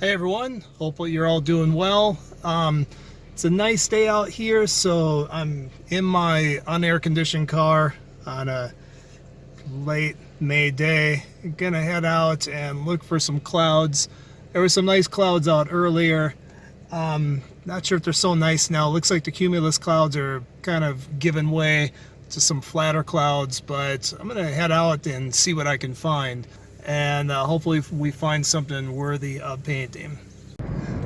Hey everyone, hopefully you're all doing well. It's a nice day out here, so I'm in my unair conditioned car on a late May day. I'm gonna head out and look for some clouds. There were some nice clouds out earlier. Not sure if they're so nice now. Looks like the cumulus clouds are kind of giving way to some flatter clouds, but I'm gonna head out and see what I can find, and hopefully we find something worthy of painting.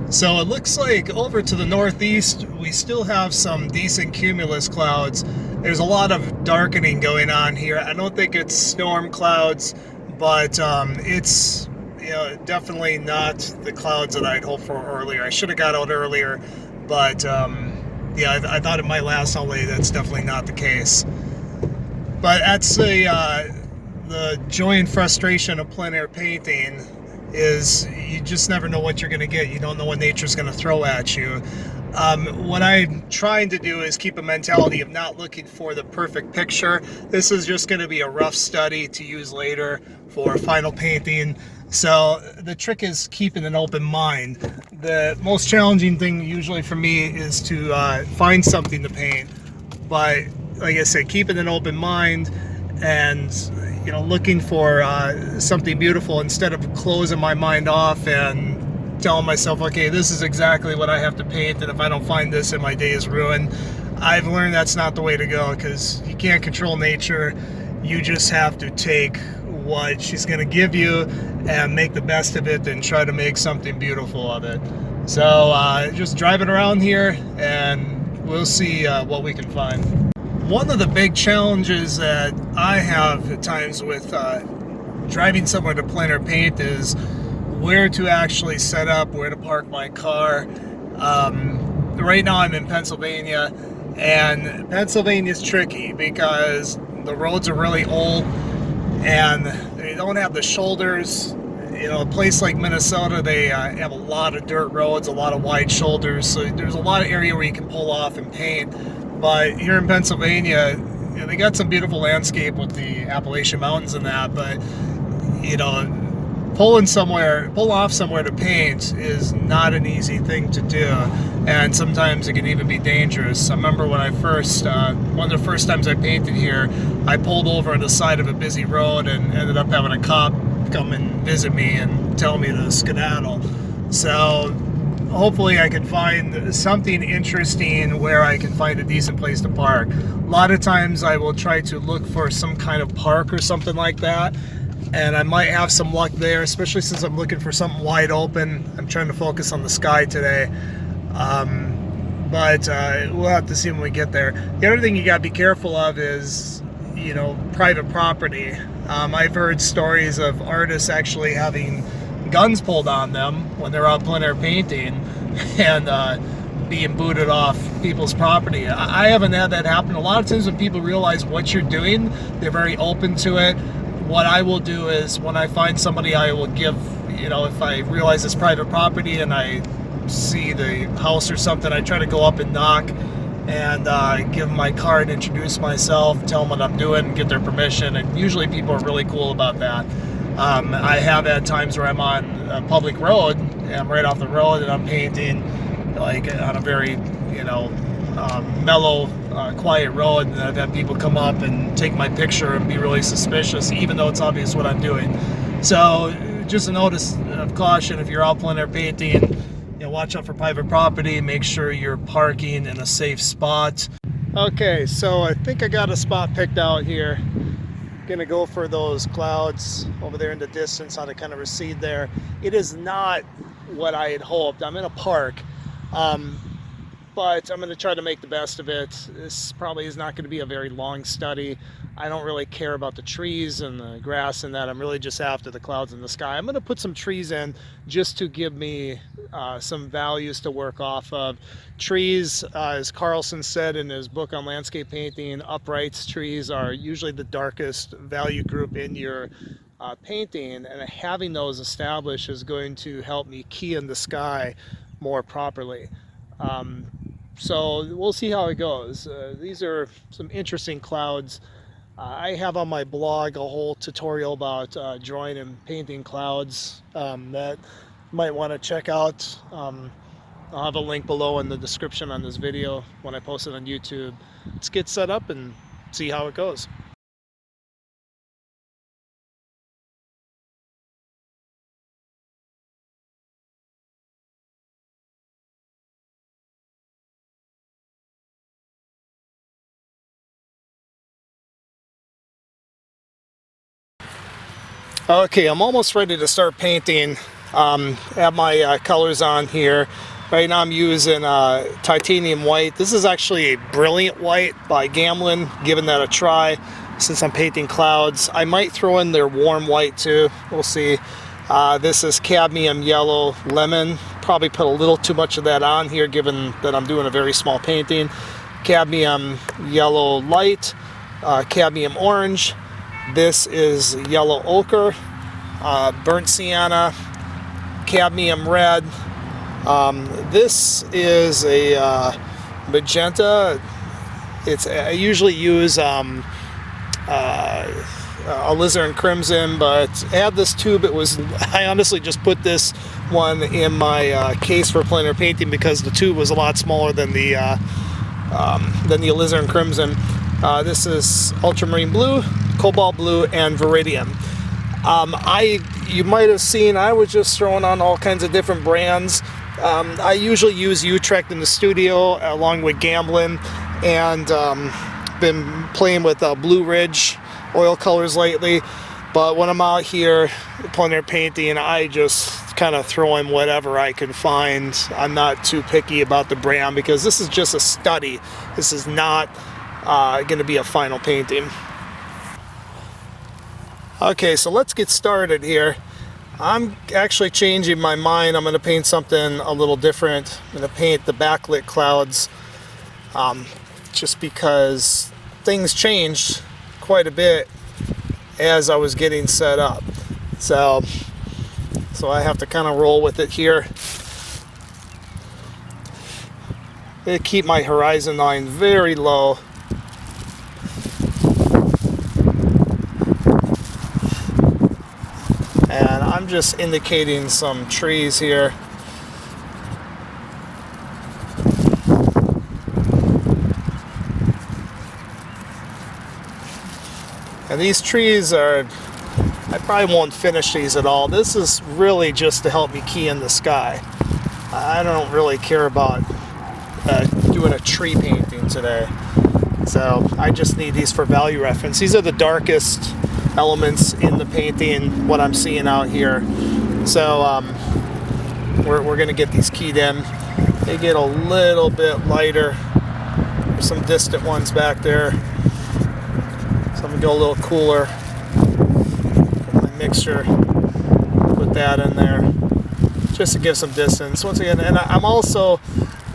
So it looks like over to the northeast we still have some decent cumulus clouds. There's a lot of darkening going on here. I don't think it's storm clouds, but it's definitely not the clouds that I'd hoped for earlier. I should have got out earlier, but yeah, I thought it might last all day. That's definitely not the case. But that's the joy and frustration of plein air painting, is you just never know what you're going to get. You don't know what nature's going to throw at you. What I'm trying to do is keep a mentality of not looking for the perfect picture. This is just going to be a rough study to use later for final painting. So the trick is keeping an open mind. The most challenging thing usually for me is to find something to paint. But like I said, keeping an open mind and looking for something beautiful instead of closing my mind off and telling myself, okay, this is exactly what I have to paint, and if I don't find this, then my day is ruined. I've learned that's not the way to go, because you can't control nature. You just have to take what she's going to give you and make the best of it and try to make something beautiful of it. So just driving around here and we'll see what we can find. One of the big challenges that I have at times with driving somewhere to plein air paint is where to actually set up, where to park my car. Right now I'm in Pennsylvania, and Pennsylvania's tricky because the roads are really old and they don't have the shoulders. A place like Minnesota, they have a lot of dirt roads, a lot of wide shoulders, so there's a lot of area where you can pull off and paint. But here in Pennsylvania, they got some beautiful landscape with the Appalachian Mountains and that, but pull off somewhere to paint is not an easy thing to do, and sometimes it can even be dangerous. I remember when I first, one of the first times I painted here, I pulled over on the side of a busy road and ended up having a cop come and visit me and tell me to skedaddle. So hopefully I can find something interesting where I can find a decent place to park. A lot of times I will try to look for some kind of park or something like that, and I might have some luck there, especially since I'm looking for something wide open. I'm trying to focus on the sky today, but we'll have to see when we get there. The other thing you got to be careful of is private property. I've heard stories of artists actually having guns pulled on them when they're out plein air painting and being booted off people's property. I haven't had that happen. A lot of times when people realize what you're doing, they're very open to it. What I will do is, when I find somebody, I will give, if I realize it's private property and I see the house or something, I try to go up and knock and give them my card, introduce myself, tell them what I'm doing, and get their permission. And usually people are really cool about that. I have had times where I'm on a public road and I'm right off the road and I'm painting like on a very mellow, quiet road, and I've had people come up and take my picture and be really suspicious, even though it's obvious what I'm doing. So just a notice of caution: if you're out plein air painting, watch out for private property. Make sure you're parking in a safe spot. Okay, so I think I got a spot picked out here. Gonna go for those clouds over there in the distance, how they kind of recede there. It is not what I had hoped. I'm in a park, but I'm going to try to make the best of it. This probably is not going to be a very long study. I don't really care about the trees and the grass and that. I'm really just after the clouds in the sky. I'm going to put some trees in just to give me some values to work off of. Trees, as Carlson said in his book on landscape painting, uprights trees are usually the darkest value group in your painting, and having those established is going to help me key in the sky more properly. So we'll see how it goes. These are some interesting clouds. I have on my blog a whole tutorial about drawing and painting clouds that might want to check out. I'll have a link below in the description on this video when I post it on YouTube. Let's get set up and see how it goes. Okay, I'm almost ready to start painting. Have my colors on here. Right now I'm using titanium white. This is actually a brilliant white by Gamblin, giving that a try since I'm painting clouds. I might throw in their warm white too, we'll see. This is cadmium yellow lemon. Probably put a little too much of that on here given that I'm doing a very small painting. Cadmium yellow light, cadmium orange. This is yellow ochre, burnt sienna, cadmium red. This is a magenta. I usually use alizarin crimson, but I had this tube. I honestly just put this one in my case for plein air painting because the tube was a lot smaller than the alizarin crimson. This is ultramarine blue, cobalt blue, and viridian. You might have seen I was just throwing on all kinds of different brands. I usually use Utrecht in the studio along with Gamblin, and been playing with Blue Ridge oil colors lately. But when I'm out here plein air painting, I just kind of throw in whatever I can find. I'm not too picky about the brand because this is just a study. This is not going to be a final painting. Okay, so let's get started here. I'm actually changing my mind. I'm going to paint something a little different. I'm going to paint the backlit clouds just because things changed quite a bit as I was getting set up. So I have to kind of roll with it here. I keep my horizon line very low. And I'm just indicating some trees here. And these trees I probably won't finish these at all. This is really just to help me key in the sky. I don't really care about doing a tree painting today. So I just need these for value reference. These are the darkest elements in the painting, what I'm seeing out here. So we're going to get these keyed in. They get a little bit lighter. There's some distant ones back there. So I'm going to go a little cooler. Get my mixture, put that in there, just to give some distance. Once again, and I'm also,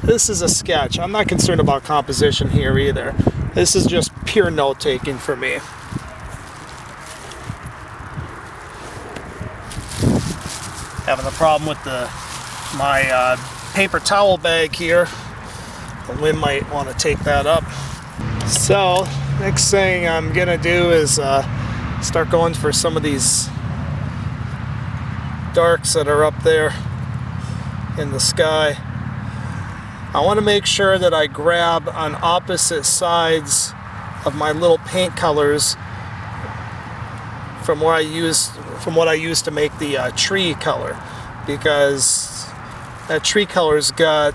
this is a sketch. I'm not concerned about composition here either. This is just pure note taking for me. Having a problem with my paper towel bag here. The wind might want to take that up. So next thing I'm gonna do is start going for some of these darks that are up there in the sky. I want to make sure that I grab on opposite sides of my little paint colors from what I used to make the tree color, because that tree color's got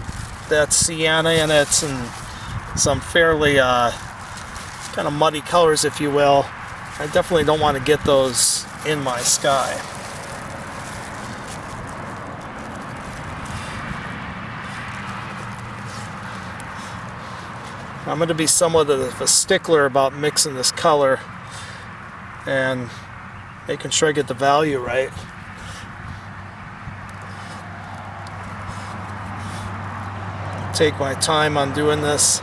that sienna in it and some fairly kind of muddy colors, if you will. I definitely don't want to get those in my sky. I'm going to be somewhat of a stickler about mixing this color and making sure I get the value right. Take my time on doing this.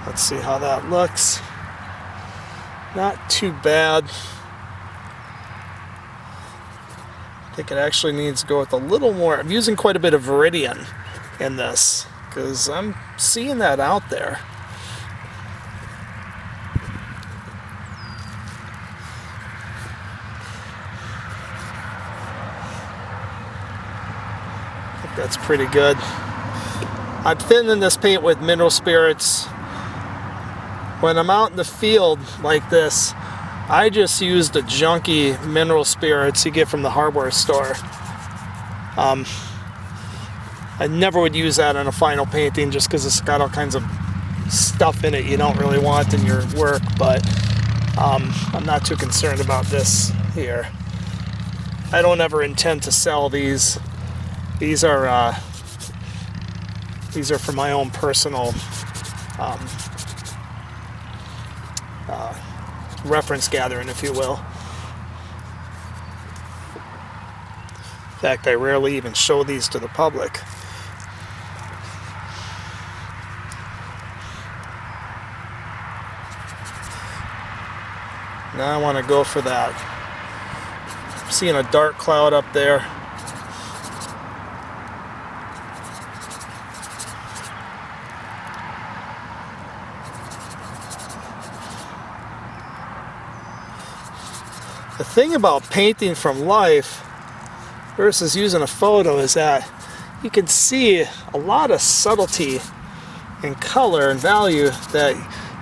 Let's see how that looks. Not too bad. I think it actually needs to go with a little more. I'm using quite a bit of viridian in this because I'm seeing that out there. that's pretty good. I'm thinning this paint with mineral spirits. When I'm out in the field like this, I just use the junky mineral spirits you get from the hardware store. I never would use that on a final painting just because it's got all kinds of stuff in it you don't really want in your work, but I'm not too concerned about this here. I don't ever intend to sell these. These are for my own personal reference gathering, if you will. In fact, I rarely even show these to the public. Now I want to go for that. I'm seeing a dark cloud up there. The thing about painting from life versus using a photo is that you can see a lot of subtlety and color and value that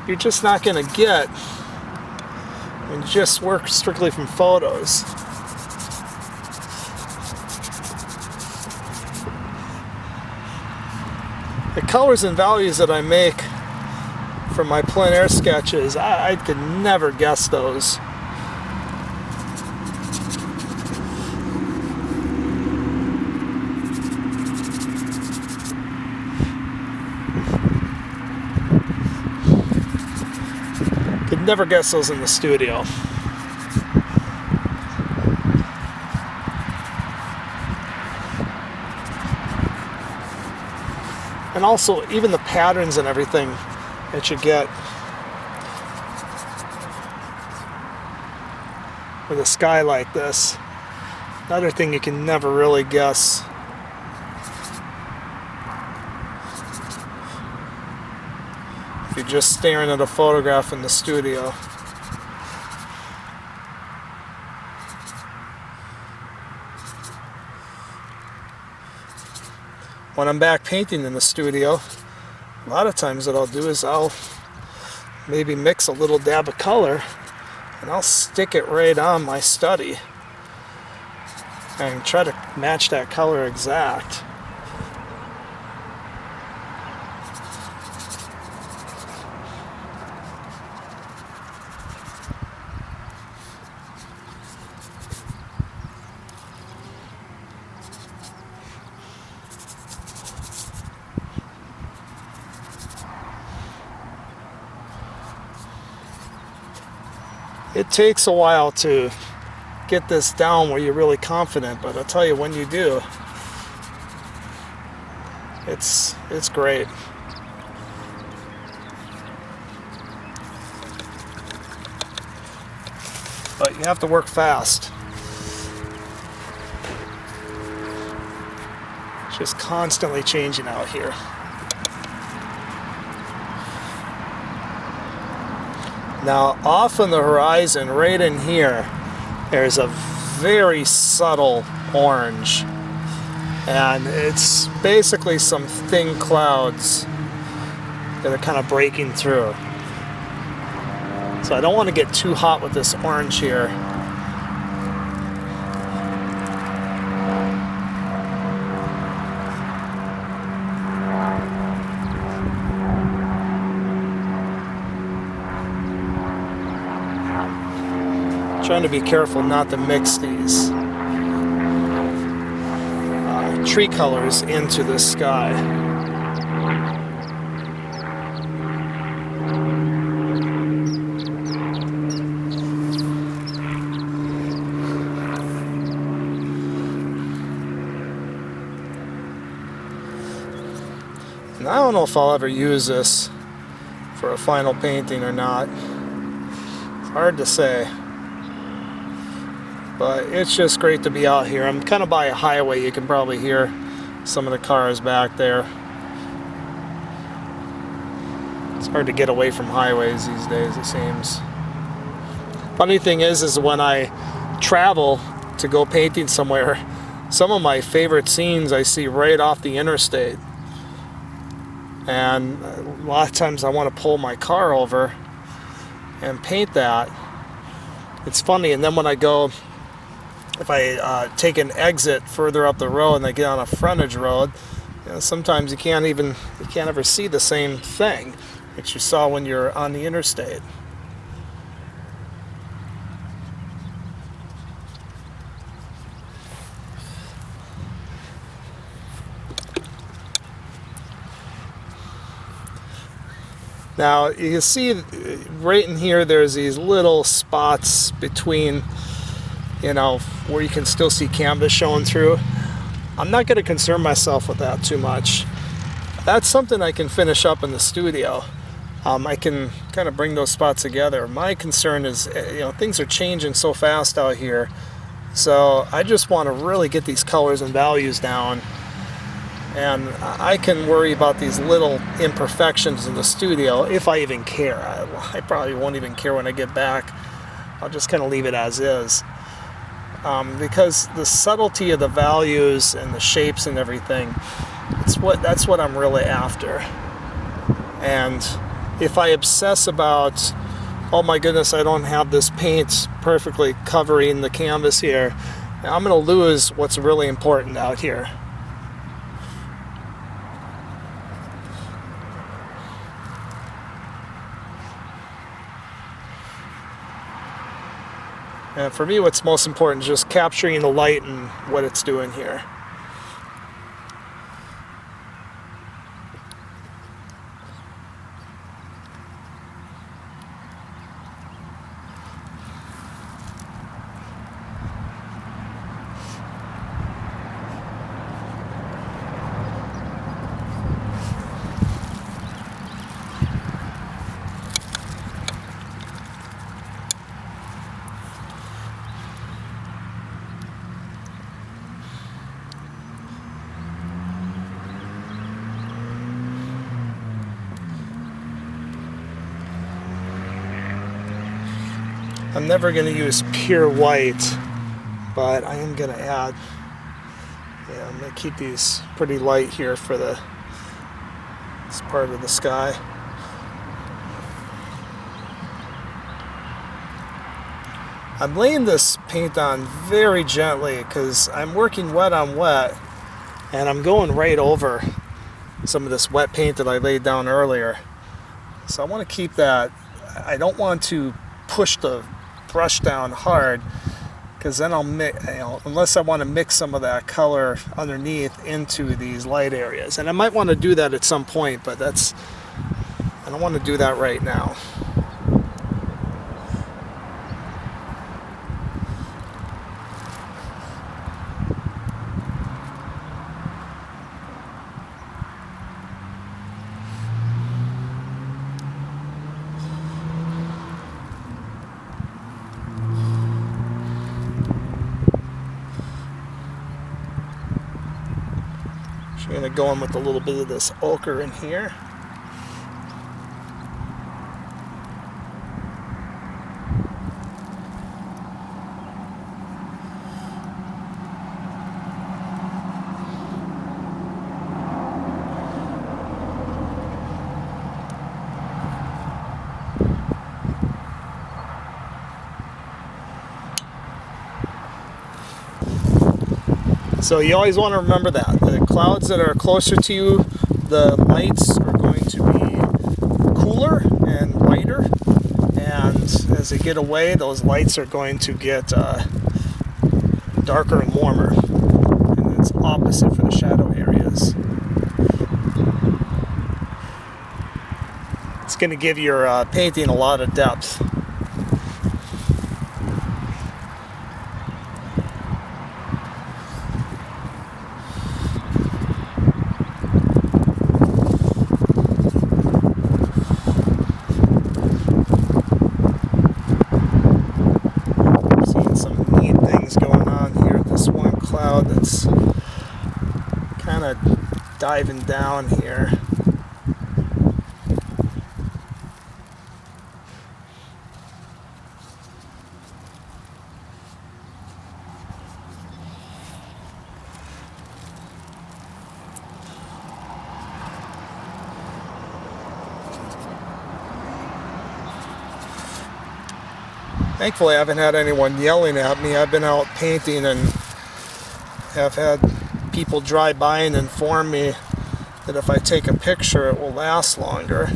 you're just not going to get when you just work strictly from photos. The colors and values that I make from my plein air sketches, I could never guess those. Could never guess those in the studio. And also, even the patterns and everything that you get with a sky like this. Another thing you can never really guess. If you're just staring at a photograph in the studio. When I'm back painting in the studio, a lot of times what I'll do is I'll maybe mix a little dab of color and I'll stick it right on my study and try to match that color exact. It takes a while to get this down where you're really confident, but I'll tell you, when you do, it's great. But you have to work fast. It's just constantly changing out here. Now, off on the horizon, right in here, there's a very subtle orange. And it's basically some thin clouds that are kind of breaking through. So I don't want to get too hot with this orange here. Trying to be careful not to mix these tree colors into the sky. And I don't know if I'll ever use this for a final painting or not. It's hard to say. But it's just great to be out here. I'm kind of by a highway. You can probably hear some of the cars back there. It's hard to get away from highways these days, it seems. Funny thing is when I travel to go painting somewhere, some of my favorite scenes I see right off the interstate. And a lot of times I want to pull my car over and paint that. It's funny, and then when I go, if I take an exit further up the road and I get on a frontage road, sometimes you can't ever see the same thing that you saw when you're on the interstate. Now you can see right in here there's these little spots between, where you can still see canvas showing through. I'm not going to concern myself with that too much. That's something I can finish up in the studio. I can kind of bring those spots together. My concern is, things are changing so fast out here. So I just want to really get these colors and values down. And I can worry about these little imperfections in the studio if I even care. I probably won't even care when I get back. I'll just kind of leave it as is. Because the subtlety of the values and the shapes and everything, that's what I'm really after. And if I obsess about, oh my goodness, I don't have this paint perfectly covering the canvas here, I'm going to lose what's really important out here. And for me, what's most important is just capturing the light and what it's doing here. I'm never going to use pure white, but I am going to add, I'm going to keep these pretty light here for this part of the sky. I'm laying this paint on very gently because I'm working wet on wet, and I'm going right over some of this wet paint that I laid down earlier. So I want to keep that. I don't want to push the brush down hard, because then I'll mix, unless I want to mix some of that color underneath into these light areas. And I might want to do that at some point, but I don't want to do that right now. I'm going to go in with a little bit of this ochre in here. So you always want to remember that. The clouds that are closer to you, the lights are going to be cooler and lighter. And as they get away, those lights are going to get darker and warmer. And it's opposite for the shadow areas. It's going to give your painting a lot of depth. That's kind of diving down here. Thankfully, I haven't had anyone yelling at me. I've been out painting and have had people drive by and inform me that if I take a picture, it will last longer.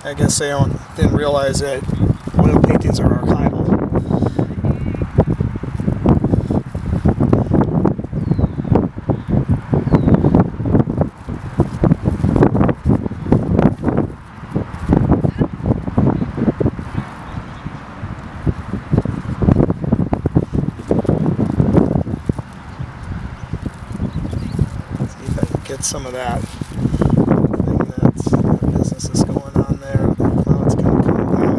I guess they didn't realize that oil paintings are archival. See if I can get some of that thing that business is going on there. The cloud's going to come down.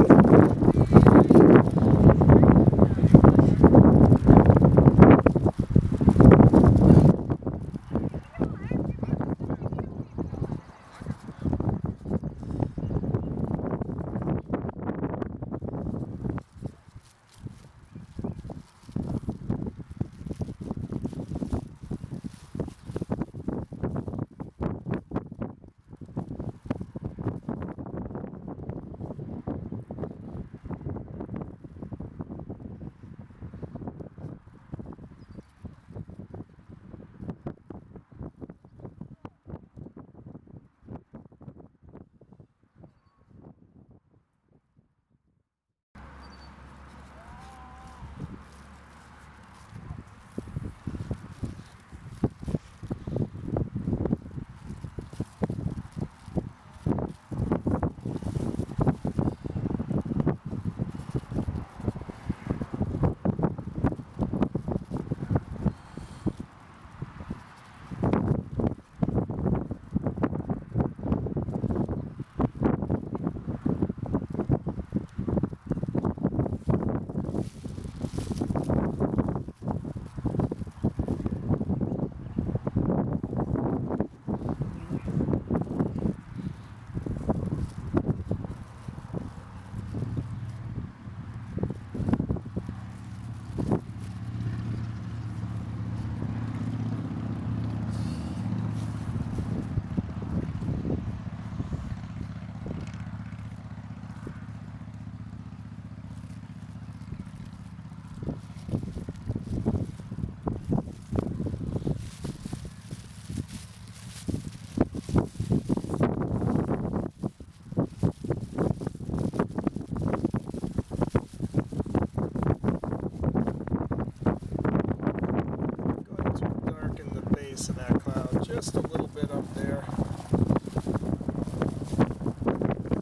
Of that cloud just a little bit up there.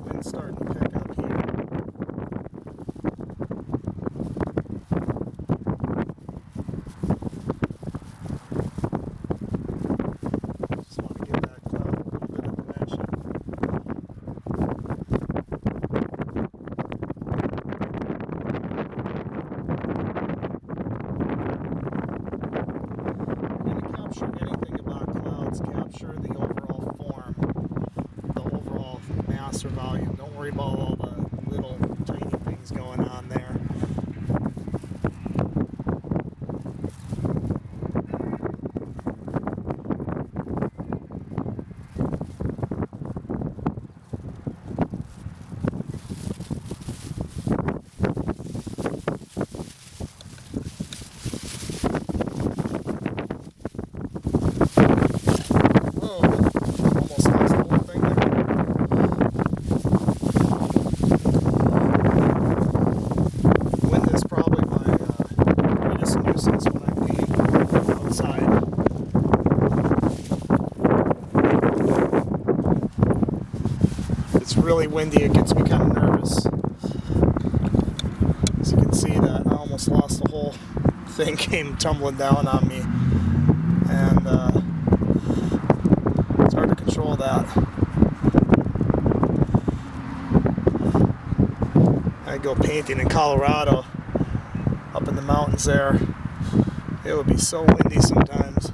Wind's starting to pick up here. Just want to give that cloud a little bit of dimension. Capture the overall form, the overall mass or volume. Don't worry about all the little tiny things going on there. Really windy, it gets me kind of nervous. As you can see, that I almost lost the whole thing, came tumbling down on me, and it's hard to control that. I go painting in Colorado, up in the mountains there. It would be so windy sometimes.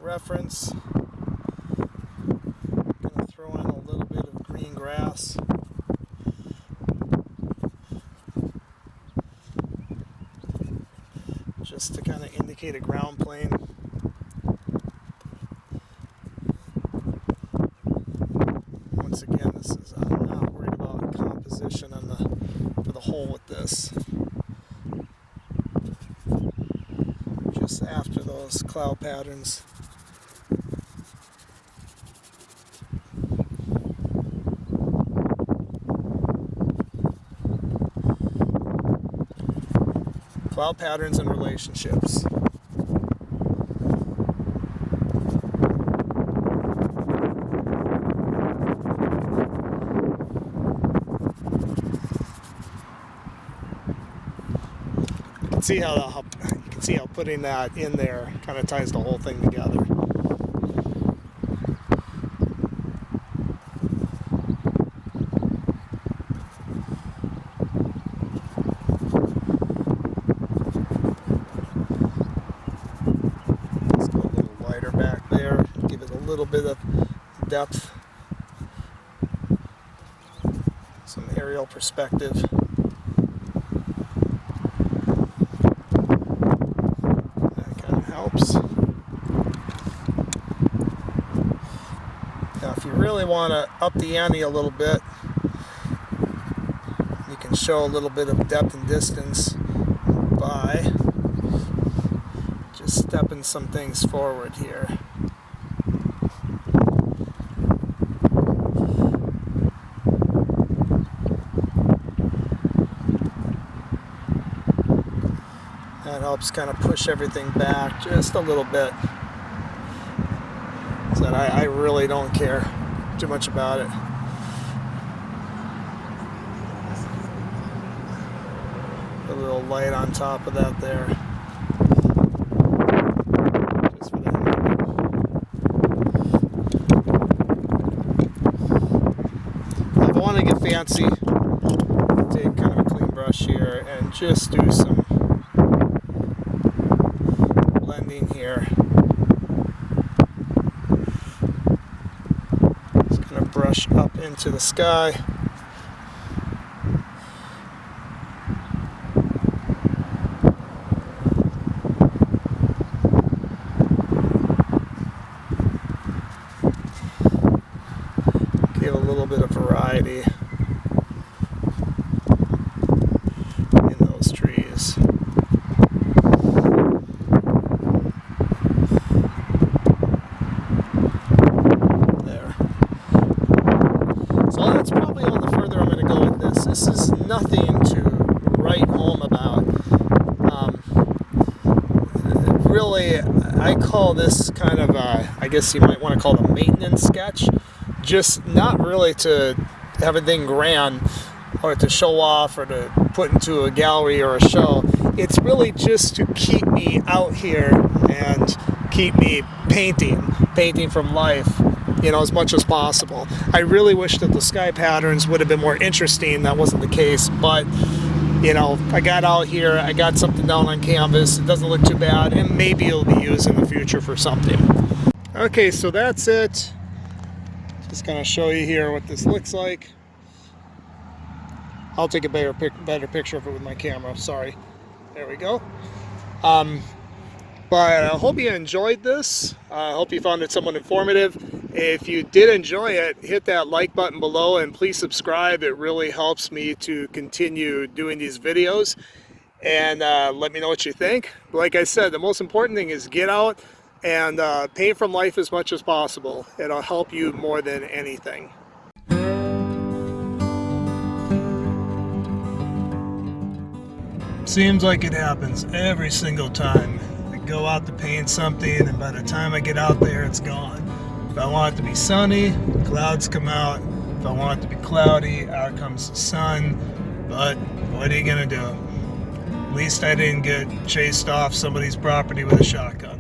reference. I'm going to throw in a little bit of green grass. Just to kind of indicate a ground plane. Once again, this is, I'm not worried about composition on for the hole with this. Just after those cloud patterns. Cloud patterns and relationships. You can see how putting that in there kind of ties the whole thing together. Let's go a little lighter back there, give it a little bit of depth, some aerial perspective. Now if you really want to up the ante a little bit, you can show a little bit of depth and distance by just stepping some things forward here. That helps kind of push everything back just a little bit. So I really don't care too much about it. A little light on top of that there. Just for the heck of it. Now if I want to get fancy, take kind of a clean brush here and just do some blending here. Brush up into the sky. Give a little bit of variety in those trees. That's probably all the further I'm going to go with this. This is nothing to write home about. Really, I call this kind of I guess you might want to call it a maintenance sketch. Just not really to have anything grand or to show off or to put into a gallery or a show. It's really just to keep me out here and keep me painting from life, you know, as much as possible. I really wish that the sky patterns would have been more interesting. That wasn't the case, but you know, I got out here, I got something down on canvas. It doesn't look too bad, and maybe it'll be used in the future for something. Okay, so that's it. Just kind of show you here what this looks like. I'll take a better picture of it with my camera. Sorry. There we go. But I hope you enjoyed this. I hope you found it somewhat informative. If you did enjoy it, hit that like button below and please subscribe. It really helps me to continue doing these videos. And let me know what you think. Like I said, the most important thing is get out and paint from life as much as possible. It'll help you more than anything. Seems like it happens every single time. Go out to paint something, and by the time I get out there, it's gone. If I want it to be sunny, clouds come out. If I want it to be cloudy, out comes the sun. But what are you gonna do? At least I didn't get chased off somebody's property with a shotgun.